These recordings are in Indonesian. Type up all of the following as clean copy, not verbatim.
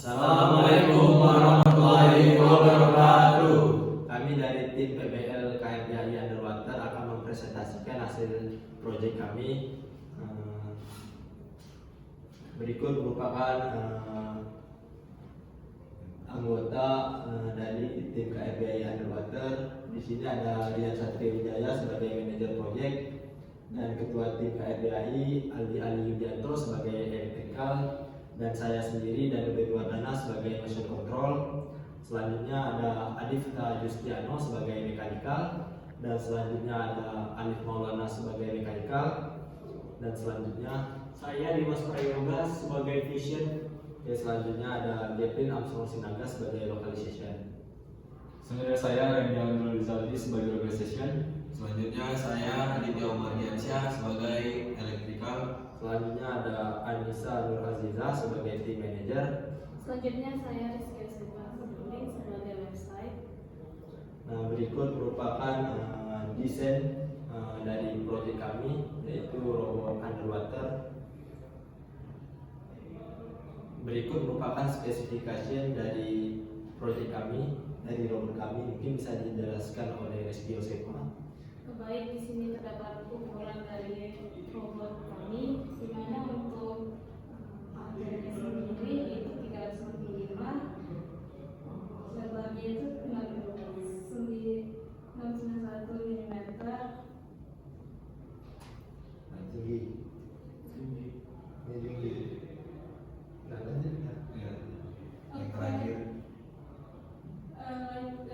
Assalamualaikum warahmatullahi wabarakatuh. Kami dari tim PBL KRDI Underwater akan mempresentasikan hasil proyek kami. Berikut merupakan anggota dari tim KRDI Underwater. Di sini ada Rian Satriwijaya sebagai manajer proyek dan ketua tim KRDI Ali Yudianto sebagai elektrikal, dan saya sendiri dan Bebe Wardana sebagai motion control. Selanjutnya ada Adifta Justiano sebagai mekanikal, dan selanjutnya ada Alif Maulana sebagai mekanikal, dan selanjutnya saya Dimas Prayoga sebagai vision. Selanjutnya ada Gepin Armstrong Sinaga sebagai localization. Selanjutnya saya Randy Abdul Rizaldi sebagai organization. Selanjutnya saya Aditya Omar Diansyah sebagai electrical. Selanjutnya ada Anissa Nur Aziza sebagai team manager. Selanjutnya saya Rizky Sultan sebagai website. Nah, berikut merupakan desain dari proyek kami, yaitu robot underwater. Berikut merupakan spesifikasi dari proyek kami, dari robot kami. Mungkin bisa dijelaskan oleh Rizky Yosefa. Baik, di sini terdapat ukuran dari robot kami, di mana untuk antenanya sendiri itu 300 mm, lebarnya itu 691 mm. Tinggi. Nah, lanjut. Ya. Yang terakhir.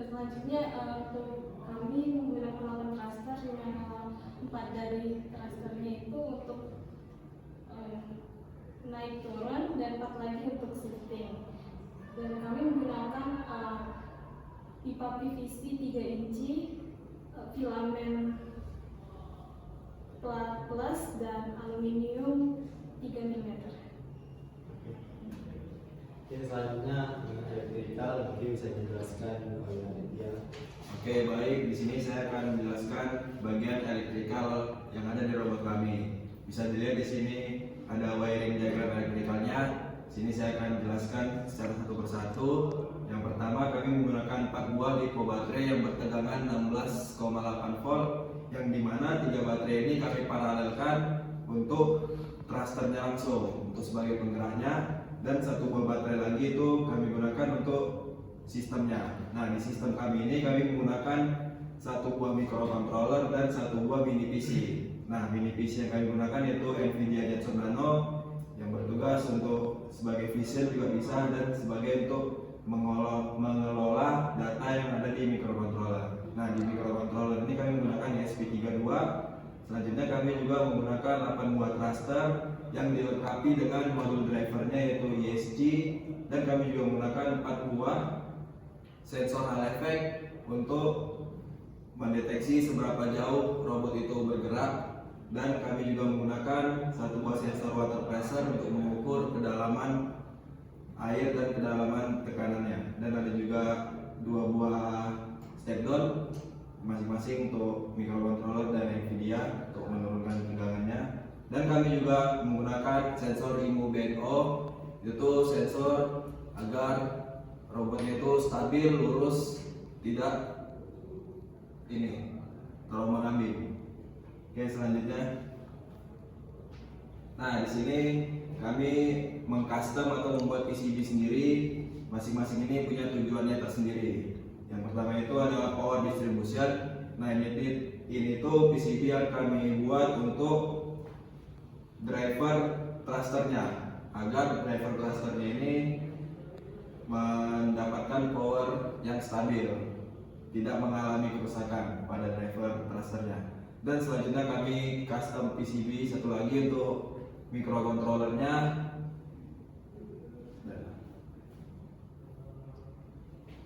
Selanjutnya untuk kami menggunakan alat thruster, di mana 4 dari thrusternya itu untuk naik turun dan 4 lagi untuk shifting. Dan kami menggunakan pipa PVC 3 inci, filamen plat plus dan aluminium 3 mm. Oke, selanjutnya elektrikal mungkin bisa dijelaskan oleh Aditya. Oke, baik. Di sini saya akan menjelaskan bagian elektrikal yang ada di robot kami. Bisa dilihat di sini ada wiring diagram elektrikalnya. Sini saya akan jelaskan secara satu persatu. Yang pertama, kami menggunakan 4 buah lipo baterai yang bertegangan 16,8 volt, yang dimana 3 baterai ini kami paralelkan untuk thrusternya langsung untuk sebagai penggeraknya, dan 1 buah baterai lagi itu kami gunakan untuk sistemnya. Nah, di sistem kami ini kami menggunakan 1 buah microcontroller dan 1 buah mini PC. Nah, mini PC yang kami gunakan yaitu Nvidia Jetson Nano, yang bertugas untuk sebagai vision juga bisa, dan sebagai untuk mengelola data yang ada di microcontroller. Nah, di microcontroller ini kami menggunakan ESP32. Selanjutnya kami juga menggunakan 8 buah thruster yang dilengkapi dengan modul drivernya yaitu ESG, dan kami juga menggunakan 4 buah sensor hall effect untuk mendeteksi seberapa jauh robot itu bergerak, dan kami juga menggunakan 1 buah sensor water pressure untuk mengukur kedalaman air dan kedalaman tekanannya, dan ada juga 2 buah step down masing-masing untuk microcontroller dan Nvidia untuk menurunkan tegangannya. Dan kami juga menggunakan sensor IMU BNO, itu sensor agar robotnya itu stabil, lurus, tidak terombang ambing. Oke, selanjutnya. Nah, di sini kami mengcustom atau membuat PCB sendiri. Masing-masing ini punya tujuannya tersendiri. Yang pertama itu adalah power distribution. Nah, ini tuh PCB yang kami buat untuk driver thrusternya, agar driver thrusternya ini mendapatkan power yang stabil, tidak mengalami kerusakan pada driver thrusternya. Dan selanjutnya kami custom PCB satu lagi untuk microcontrollernya.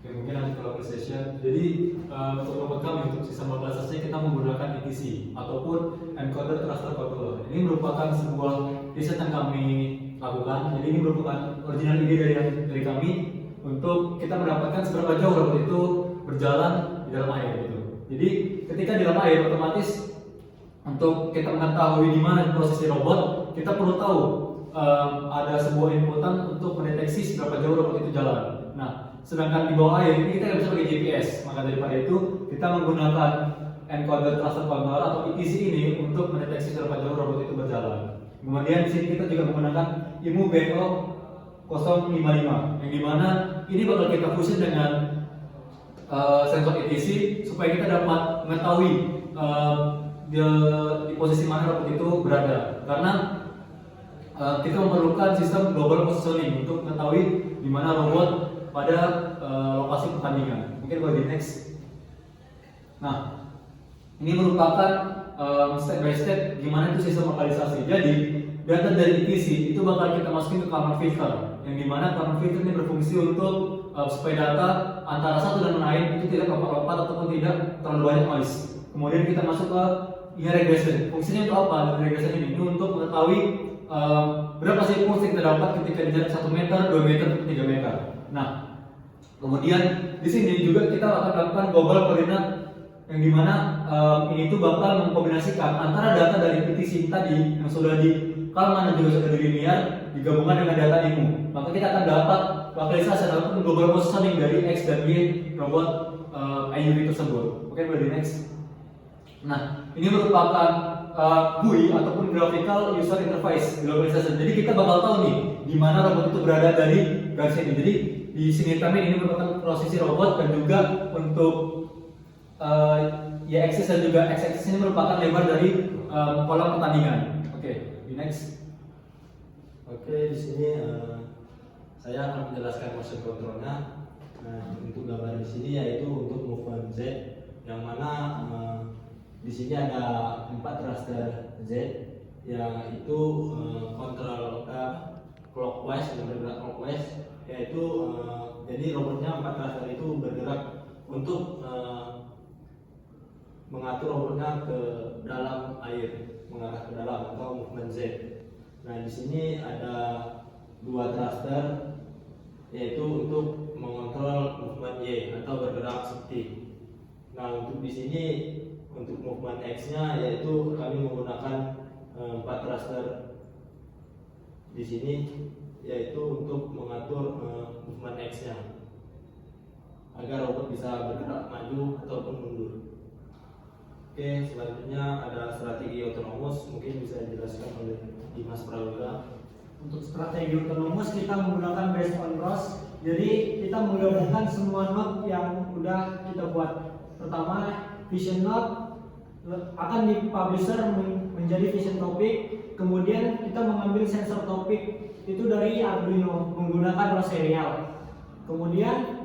Oke, mungkin lanjut ke localization. Jadi untuk robot kami, untuk sistem lokalisasi kita menggunakan ETC ataupun encoder thruster controller. Ini merupakan sebuah riset yang kami lakukan. Jadi ini merupakan original ide dari kami untuk kita mendapatkan seberapa jauh robot itu berjalan di dalam air gitu. Jadi ketika di dalam air, otomatis untuk kita mengetahui di mana posisi robot, kita perlu tahu ada sebuah inputan untuk mendeteksi seberapa jauh robot itu jalan. Nah, sedangkan di bawah air ini kita nggak bisa pakai GPS, maka daripada itu kita menggunakan encoder trusted controller atau ETC ini untuk mendeteksi seberapa jauh robot itu berjalan. Kemudian di sini kita juga menggunakan IMU BO 055 yang dimana ini bakal kita fusion dengan sensor ETC supaya kita dapat mengetahui di posisi mana robot itu berada. Karena kita memerlukan sistem global positioning untuk mengetahui di mana robot pada lokasi pertandingan. Mungkin boleh di next. Nah, ini merupakan step by step gimana itu sistem lokalisasi. Jadi data dari ETC itu bakal kita masukin ke Kalman filter, yang dimana Kalman filter ini berfungsi untuk supaya data antara satu dan lain itu tidak lompat-lompat ataupun tidak terlalu banyak noise. Kemudian kita masuk ke linear regression. Fungsinya untuk apa? Linear regression ini untuk mengetahui berapa sih impuls yang kita dapat ketika di jarak 1 meter, 2 meter, 3 meter. Nah, kemudian di sini juga kita akan lakukan global coordinate yang dimana ini tuh bakal mengkombinasikan antara data dari ETC tadi yang sudah di Kalman dan juga sudah di linear digabungkan dengan data IMU. Maka kita akan dapat lokalisasi ataupun global positioning dari X dan Y robot IUV tersebut. Oke, boleh di next. Nah, ini merupakan GUI ataupun graphical user interface globalization. Jadi kita bakal tahu nih di mana robot itu berada dari garis ini. Jadi di sini kami ini merupakan posisi robot dan juga untuk Y-axis dan juga X-axis ini merupakan lebar dari kolam pertandingan. Oke, di next. Oke, di sini saya akan menjelaskan motion controlnya. Nah, untuk gambar di sini yaitu untuk movement Z, yang mana di sini ada 4 thruster Z yang itu kontrol clockwise dan bergerak clockwise, yaitu jadi robotnya 4 thruster itu bergerak untuk mengatur robotnya ke dalam air, mengarah ke dalam atau movement Z. Nah, di sini ada 2 thruster yaitu untuk mengontrol movement Y atau bergerak seperti. Nah, untuk di sini untuk movement X-nya yaitu kami menggunakan 4 thruster di sini yaitu untuk mengatur movement X-nya agar robot bisa bergerak maju ataupun mundur. Oke, selanjutnya ada strategi otonomus, mungkin bisa dijelaskan oleh Dimas Prayoga. Untuk strategi otonomus kita menggunakan based on ROS. Jadi kita menggabungkan semua node yang udah kita buat. Pertama, vision node akan di publisher menjadi vision topic. Kemudian kita mengambil sensor topik itu dari Arduino menggunakan ROS serial. Kemudian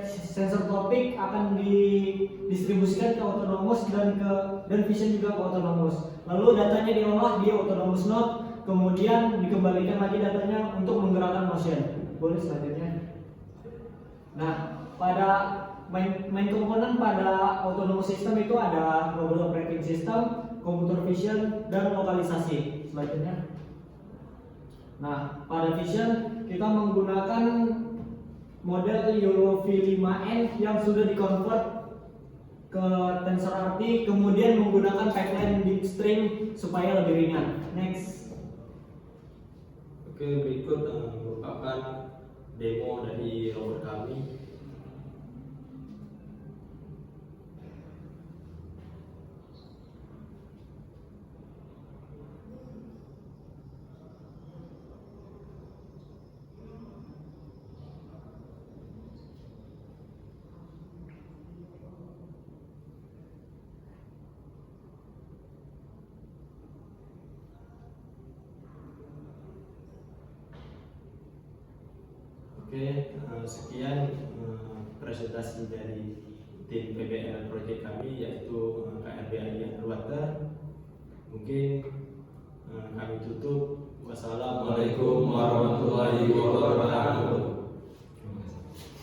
sensor topik akan didistribusikan ke autonomous dan vision juga ke autonomous. Lalu datanya diolah di autonomous node, kemudian dikembalikan lagi datanya untuk menggerakkan motion. Boleh selanjutnya. Nah, pada main komponen pada autonomous system itu ada robot operating system, computer vision, dan lokalisasi. Selanjutnya. Nah, pada vision kita menggunakan model YOLO V5N yang sudah dikonvert ke TensorRT, kemudian menggunakan pipeline Deepstream supaya lebih ringan. Next. Oke, berikut merupakan demo dari robot kami. Oke, sekian presentasi dari tim PBL project kami yaitu KRBI Underwater. Mungkin kami tutup. Wassalamualaikum warahmatullahi wabarakatuh.